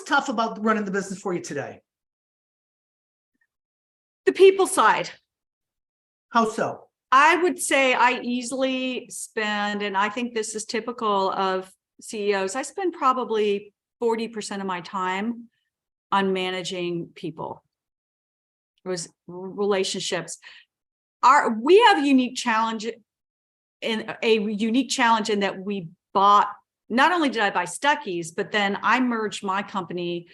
tough about running the business for you today? The people side. How so? I would say I easily spend, and I think this is typical of CEOs, I spend probably 40% of my time on managing people. It was relationships. We have a unique challenge in that we bought, not only did I buy Stuckey's, but then I merged my company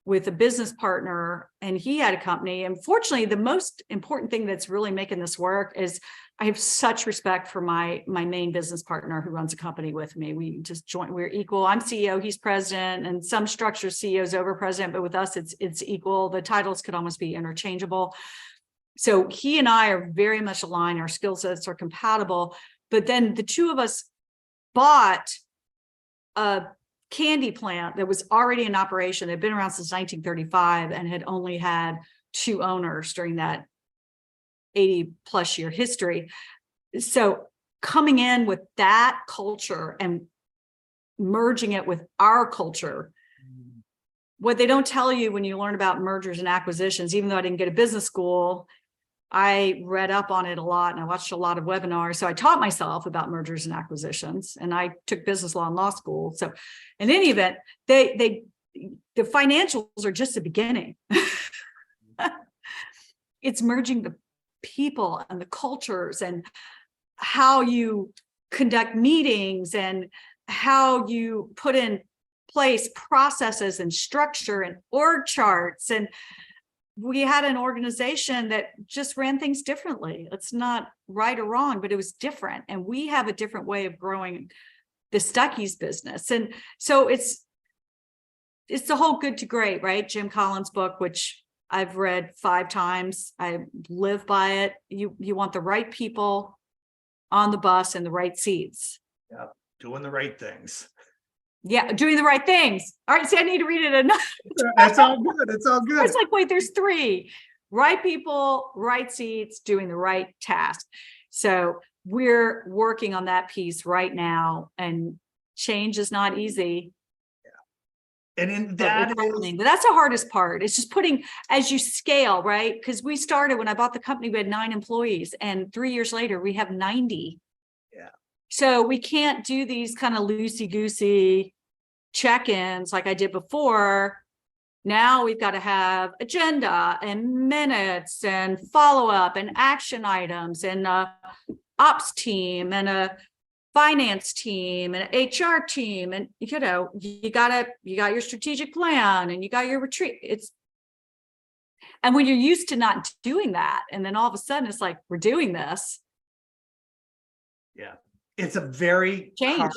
with a business partner, and he had a company. And fortunately, the most important thing that's really making this work is I have such respect for my main business partner who runs a company with me. We just we're equal. I'm CEO, he's president, and some structures CEO's over president, but with us, it's equal. The titles could almost be interchangeable. So he and I are very much aligned. Our skill sets are compatible. But then the two of us bought a candy plant that was already in operation. It had been around since 1935 and had only had 2 owners during that 80 plus year history. So coming in with that culture and merging it with our culture, what they don't tell you when you learn about mergers and acquisitions, even though I didn't get a business school, I read up on it a lot and I watched a lot of webinars. So I taught myself about mergers and acquisitions, and I took business law in law school. So in any event, the financials are just the beginning. It's merging the people and the cultures and how you conduct meetings and how you put in place processes and structure and org charts. And we had an organization that just ran things differently. It's not right or wrong, but it was different. And we have a different way of growing the Stuckey's business. And so it's the whole good to great, right? Jim Collins' book, which I've read 5 times. I live by it. You want the right people on the bus and the right seats. Yeah, doing the right things. Yeah, doing the right things. All right, see, I need to read it enough. It's all good. It's all good. It's like, wait, there's 3. Right people, right seats, doing the right task. So we're working on that piece right now, and change is not easy. Yeah. And But that's the hardest part. It's just putting, as you scale, right? Because we started, when I bought the company, we had 9 employees, and 3 years later, we have 90. Yeah. So we can't do these kind of loosey-goosey check-ins like I did before. Now we've got to have agenda and minutes and follow-up and action items and a ops team and a finance team and an HR team. And you got your strategic plan and you got your retreat. And when you're used to not doing that, and then all of a sudden it's like, we're doing this. Yeah. It's a very hard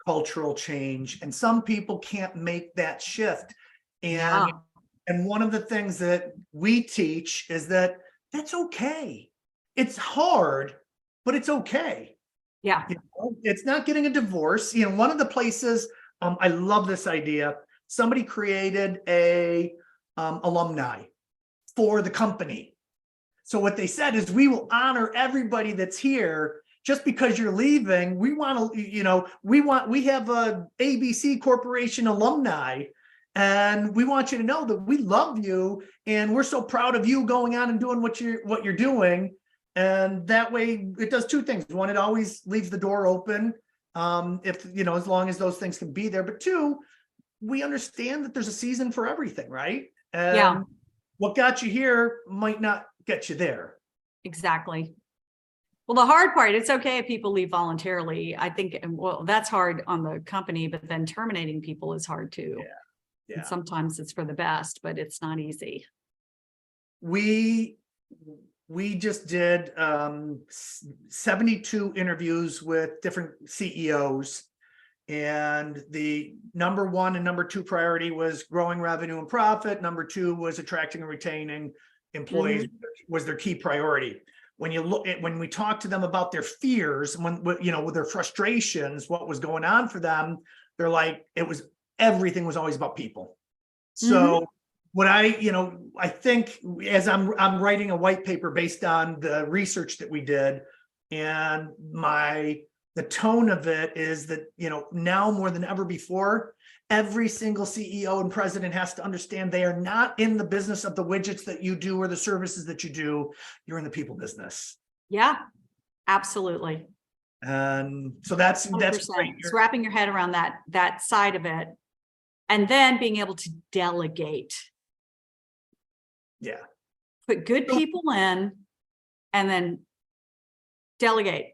cultural change, and some people can't make that shift. And one of the things that we teach is that that's okay. It's hard, but it's okay. Yeah. It's not getting a divorce. One of the places, I love this idea. Somebody created a alumni for the company. So what they said is, we will honor everybody that's here. Just because you're leaving, we want to, we have a ABC Corporation alumni, and we want you to know that we love you and we're so proud of you going on and doing what you're doing. And that way it does 2 things. 1, it always leaves the door open, if as long as those things can be there. But 2, we understand that there's a season for everything, right? And what got you here might not get you there. Exactly. Well, the hard part, it's okay if people leave voluntarily. I think, well, that's hard on the company, but then terminating people is hard too. Yeah. And sometimes it's for the best, but it's not easy. We just did 72 interviews with different CEOs, and the number 1 and number 2 priority was growing revenue and profit. Number 2 was attracting and retaining employees, was their key priority. When we talk to them about their fears, with their frustrations, what was going on for them, they're like, everything was always about people. So what I think, as I'm writing a white paper based on the research that we did, and my the tone of it is that, now more than ever before, every single CEO and president has to understand they are not in the business of the widgets that you do or the services that you do. You're in the people business. Yeah, absolutely. And so that's 100%. great. It's wrapping your head around that side of it. And then being able to delegate. Yeah. Put good people in and then delegate.